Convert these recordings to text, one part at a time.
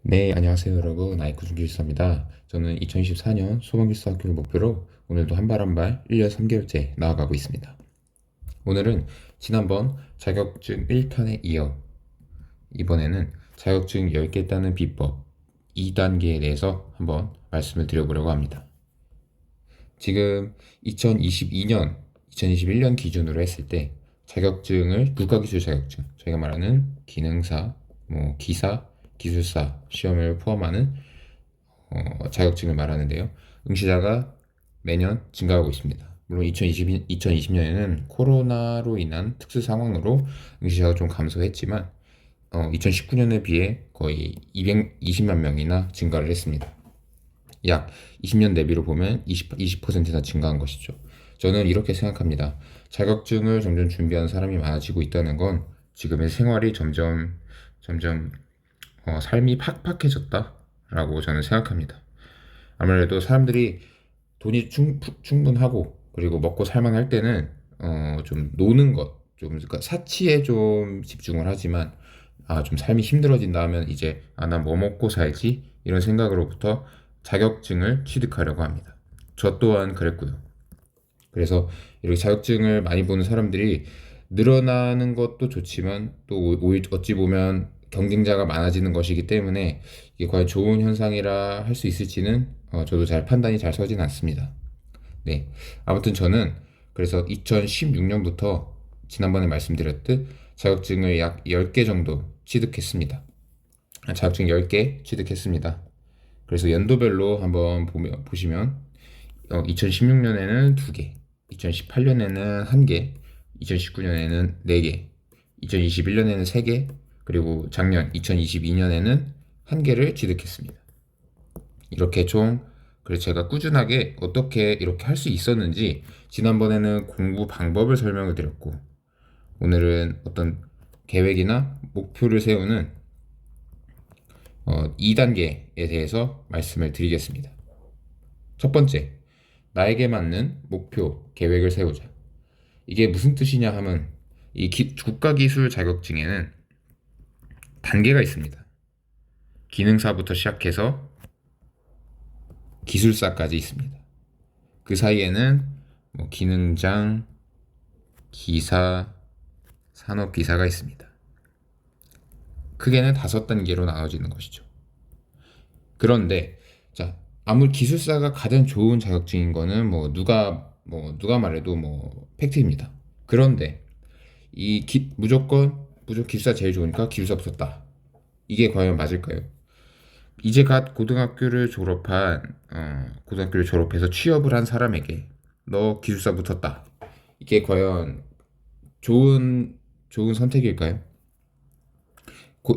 네, 안녕하세요, 여러분. 아이쿠준 기술사입니다. 저는 2024년 소방기술사 학교를 목표로 오늘도 한 발 한 발 1년 3개월째 나아가고 있습니다. 오늘은 지난번 자격증 1편에 이어 이번에는 자격증 10개 따는 비법 2단계에 대해서 한번 말씀을 드려보려고 합니다. 지금 2022년, 2021년 기준으로 했을 때 자격증을 국가기술 자격증, 저희가 말하는 기능사, 기사, 기술사 시험을 포함하는 자격증을 말하는데요. 응시자가 매년 증가하고 있습니다. 물론 2020년에는 코로나로 인한 특수 상황으로 응시자가 좀 감소했지만 2019년에 비해 거의 220만 명이나 증가를 했습니다. 약 20년 대비로 보면 20%나 증가한 것이죠. 저는 이렇게 생각합니다. 자격증을 점점 준비하는 사람이 많아지고 있다는 건 지금의 생활이 점점 삶이 팍팍해졌다라고 저는 생각합니다. 아무래도 사람들이 돈이 충분하고 그리고 먹고 살만할 때는 좀 노는 것, 좀 그러니까 사치에 좀 집중을 하지만 좀 삶이 힘들어진다 하면 이제 난 뭐 먹고 살지 이런 생각으로부터 자격증을 취득하려고 합니다. 저 또한 그랬고요. 그래서 이렇게 자격증을 많이 보는 사람들이 늘어나는 것도 좋지만 또 어찌 보면 경쟁자가 많아지는 것이기 때문에 이게 과연 좋은 현상이라 할 수 있을지는 저도 잘 판단이 잘 서진 않습니다. 네. 아무튼 저는 그래서 2016년부터 지난번에 말씀드렸듯 자격증을 약 10개 정도 취득했습니다. 자격증 10개 취득했습니다. 그래서 연도별로 한번 보시면 2016년에는 2개, 2018년에는 1개, 2019년에는 4개, 2021년에는 3개, 그리고 작년 2022년에는 1개를 취득했습니다. 이렇게 그래서 제가 꾸준하게 어떻게 이렇게 할 수 있었는지 지난번에는 공부 방법을 설명을 드렸고 오늘은 어떤 계획이나 목표를 세우는 2단계에 대해서 말씀을 드리겠습니다. 첫 번째, 나에게 맞는 목표, 계획을 세우자. 이게 무슨 뜻이냐 하면 이 국가기술 자격증에는 단계가 있습니다. 기능사부터 시작해서 기술사까지 있습니다. 그 사이에는 기능장, 기사, 산업기사가 있습니다. 크게는 5단계로 나눠지는 것이죠. 그런데 자, 아무리 기술사가 가장 좋은 자격증인 거는 누가 말해도 팩트입니다. 그런데 무조건 기술사 제일 좋으니까 기술사 붙었다. 이게 과연 맞을까요? 이제 갓 고등학교를 졸업해서 취업을 한 사람에게 너 기술사 붙었다. 이게 과연 좋은 선택일까요?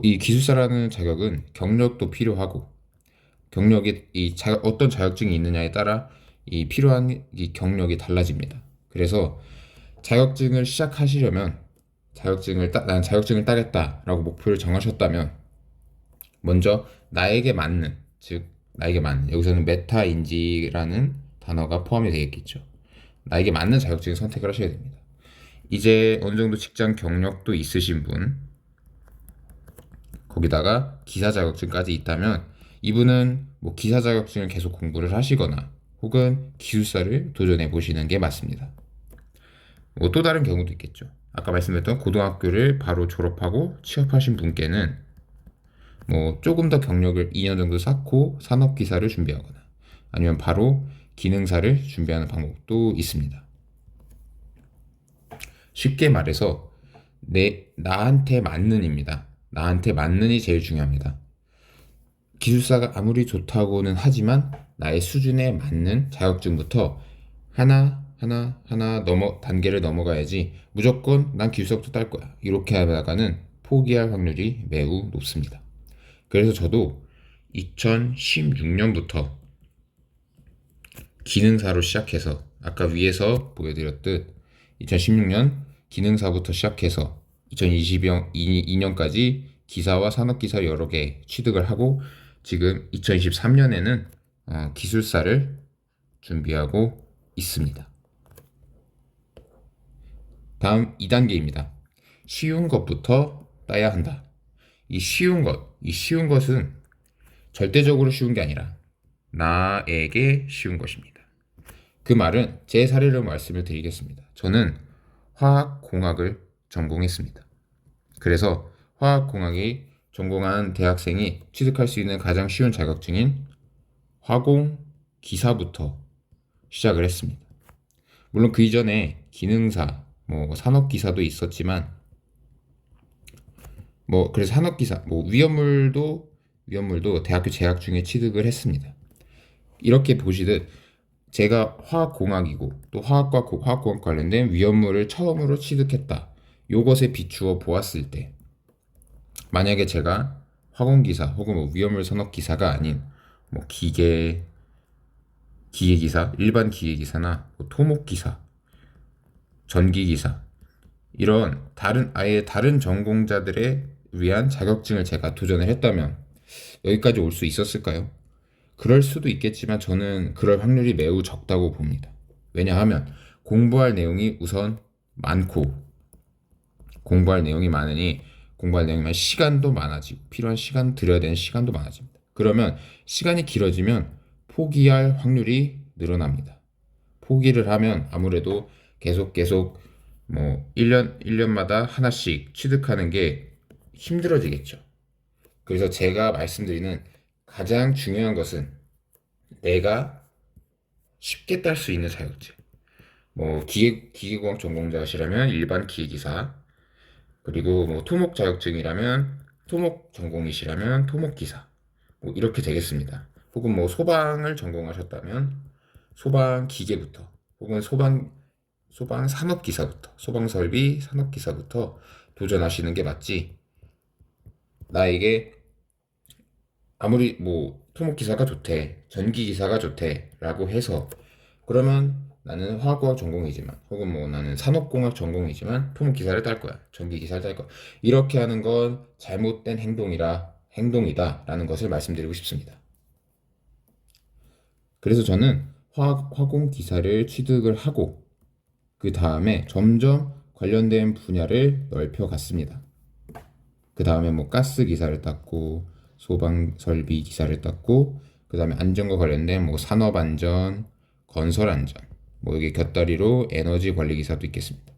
이 기술사라는 자격은 경력도 필요하고 어떤 자격증이 있느냐에 따라 이 필요한 이 경력이 달라집니다. 그래서 자격증을 시작하시려면 난 자격증을 따겠다라고 목표를 정하셨다면 먼저 나에게 맞는 여기서는 메타인지라는 단어가 포함이 되겠죠. 나에게 맞는 자격증을 선택을 하셔야 됩니다. 이제 어느 정도 직장 경력도 있으신 분, 거기다가 기사 자격증까지 있다면 이분은 기사 자격증을 계속 공부를 하시거나 혹은 기술사를 도전해 보시는 게 맞습니다. 또 다른 경우도 있겠죠. 아까 말씀드렸던 고등학교를 바로 졸업하고 취업하신 분께는 조금 더 경력을 2년 정도 쌓고 산업기사를 준비하거나 아니면 바로 기능사를 준비하는 방법도 있습니다. 쉽게 말해서 나한테 맞는입니다. 나한테 맞는이 제일 중요합니다. 기술사가 아무리 좋다고는 하지만 나의 수준에 맞는 자격증부터 하나 단계를 넘어가야지 무조건 난 기술사부터 딸 거야. 이렇게 하다가는 포기할 확률이 매우 높습니다. 그래서 저도 2016년부터 기능사로 시작해서 아까 위에서 보여드렸듯 2016년 기능사부터 시작해서 2022년까지 기사와 산업기사 여러 개 취득을 하고 지금 2023년에는 기술사를 준비하고 있습니다. 다음 2단계입니다. 쉬운 것부터 따야 한다. 이 쉬운 것은 절대적으로 쉬운 게 아니라 나에게 쉬운 것입니다. 그 말은 제 사례로 말씀을 드리겠습니다. 저는 화학공학을 전공했습니다. 그래서 화학공학이 전공한 대학생이 취득할 수 있는 가장 쉬운 자격증인 화공기사부터 시작을 했습니다. 물론 그 이전에 기능사, 산업기사도 있었지만 그래서 산업기사, 위험물도 대학교 재학 중에 취득을 했습니다. 이렇게 보시듯 제가 화학공학이고 또 화학공학 관련된 위험물을 처음으로 취득했다. 요것에 비추어 보았을 때 만약에 제가 화공기사 혹은 위험물 산업기사가 아닌 기계기사, 일반 기계기사나 토목기사, 전기기사 이런 아예 다른 전공자들에 위한 자격증을 제가 도전을 했다면 여기까지 올 수 있었을까요? 그럴 수도 있겠지만 저는 그럴 확률이 매우 적다고 봅니다. 왜냐하면 공부할 내용이 우선 많고 공부할 내용이 많으니 시간도 많아지고 필요한 시간 들여야 되는 시간도 많아집니다. 그러면 시간이 길어지면 포기할 확률이 늘어납니다. 포기를 하면 아무래도 계속 1년마다 하나씩 취득하는 게 힘들어지겠죠. 그래서 제가 말씀드리는 가장 중요한 것은 내가 쉽게 딸 수 있는 자격증. 기계공학 전공자시라면 일반 기계기사, 그리고 토목 자격증이라면 토목 전공이시라면 토목기사. 이렇게 되겠습니다. 혹은 소방을 전공하셨다면 소방 기계부터, 혹은 소방 산업기사부터, 소방설비 산업기사부터 도전하시는 게 맞지. 나에게 아무리 토목기사가 좋대, 전기기사가 좋대 라고 해서 그러면 나는 화학공학 전공이지만 혹은 나는 산업공학 전공이지만 토목기사를 딸 거야, 전기기사를 딸 거야, 이렇게 하는 건 잘못된 행동이다 라는 것을 말씀드리고 싶습니다. 그래서 저는 화공기사를 취득을 하고 그 다음에 점점 관련된 분야를 넓혀갔습니다. 그 다음에 가스기사를 땄고 소방설비 기사를 땄고 그 다음에 안전과 관련된 산업안전, 건설안전, 여기 곁다리로 에너지관리기사도 있겠습니다.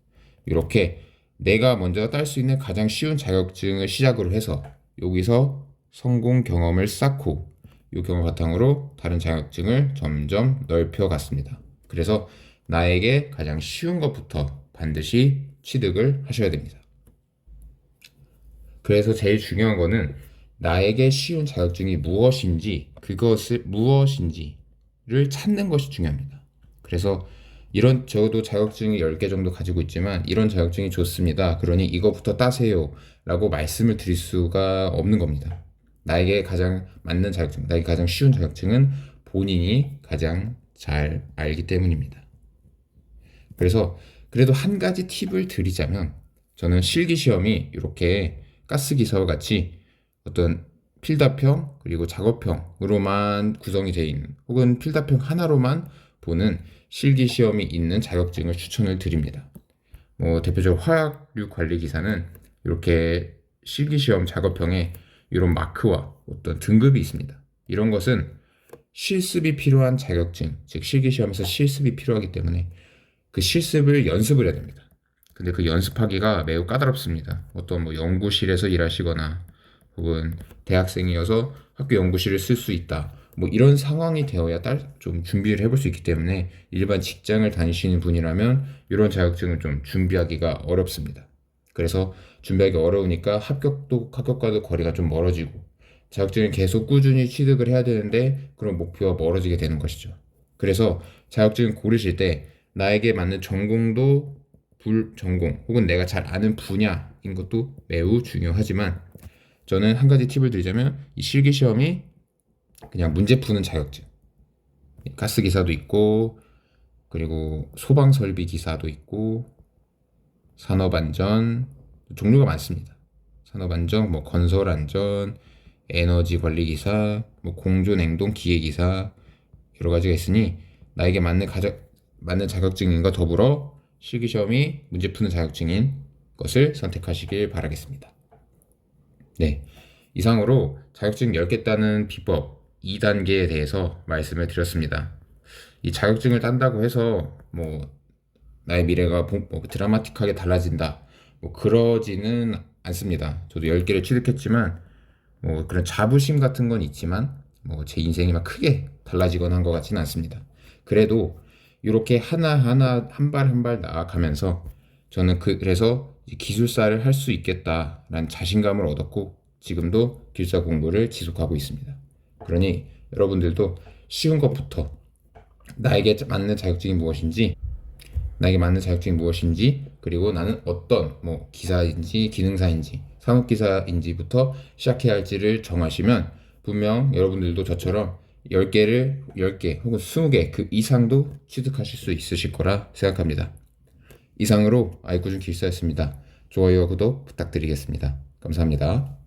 이렇게 내가 먼저 딸 수 있는 가장 쉬운 자격증을 시작으로 해서 여기서 성공 경험을 쌓고 이 경험 바탕으로 다른 자격증을 점점 넓혀갔습니다. 그래서 나에게 가장 쉬운 것부터 반드시 취득을 하셔야 됩니다. 그래서 제일 중요한 거는 나에게 쉬운 자격증이 무엇인지를 찾는 것이 중요합니다. 그래서 저도 자격증이 10개 정도 가지고 있지만 이런 자격증이 좋습니다, 그러니 이거부터 따세요 라고 말씀을 드릴 수가 없는 겁니다. 나에게 가장 맞는 자격증, 나에게 가장 쉬운 자격증은 본인이 가장 잘 알기 때문입니다. 그래서 그래도 한 가지 팁을 드리자면 저는 실기시험이 이렇게 가스기사와 같이 어떤 필답형 그리고 작업형으로만 구성이 되어 있는 혹은 필답형 하나로만 보는 실기시험이 있는 자격증을 추천을 드립니다. 대표적으로 화학류 관리기사는 이렇게 실기시험 작업형에 이런 마크와 어떤 등급이 있습니다. 이런 것은 실습이 필요한 자격증, 즉 실기시험에서 실습이 필요하기 때문에 그 실습을 연습을 해야 됩니다. 근데 그 연습하기가 매우 까다롭습니다. 어떤 연구실에서 일하시거나 혹은 대학생이어서 학교 연구실을 쓸 수 있다, 이런 상황이 되어야 좀 준비를 해볼 수 있기 때문에 일반 직장을 다니시는 분이라면 이런 자격증을 좀 준비하기가 어렵습니다. 그래서 준비하기 어려우니까 합격과도 거리가 좀 멀어지고 자격증을 계속 꾸준히 취득을 해야 되는데 그런 목표와 멀어지게 되는 것이죠. 그래서 자격증을 고르실 때 나에게 맞는 전공도 불전공 혹은 내가 잘 아는 분야인 것도 매우 중요하지만 저는 한 가지 팁을 드리자면 이 실기시험이 그냥 문제 푸는 자격증, 가스기사도 있고 그리고 소방설비기사도 있고 산업안전, 종류가 많습니다. 산업안전, 건설안전, 에너지관리기사, 공조냉동 기계기사 여러 가지가 있으니 나에게 맞는 자격증인과 더불어 실기시험이 문제 푸는 자격증인 것을 선택하시길 바라겠습니다. 네, 이상으로 자격증 10개 따는 비법 2단계에 대해서 말씀을 드렸습니다. 이 자격증을 딴다고 해서 뭐 나의 미래가 뭐 드라마틱하게 달라진다, 뭐 그러지는 않습니다. 저도 10개를 취득했지만 뭐 그런 자부심 같은 건 있지만 뭐 제 인생이 막 크게 달라지거나 한 것 같지는 않습니다. 그래도 이렇게 하나하나 한 발 한 발 나아가면서 저는 그래서 이제 기술사를 할 수 있겠다라는 자신감을 얻었고 지금도 기술사 공부를 지속하고 있습니다. 그러니 여러분들도 쉬운 것부터 나에게 맞는 자격증이 무엇인지, 그리고 나는 어떤 뭐 기사인지 기능사인지 산업기사인지부터 시작해야 할지를 정하시면 분명 여러분들도 저처럼 10개 혹은 20개 그 이상도 취득하실 수 있으실 거라 생각합니다. 이상으로 아이쿠준 기술사였습니다. 좋아요와 구독 부탁드리겠습니다. 감사합니다.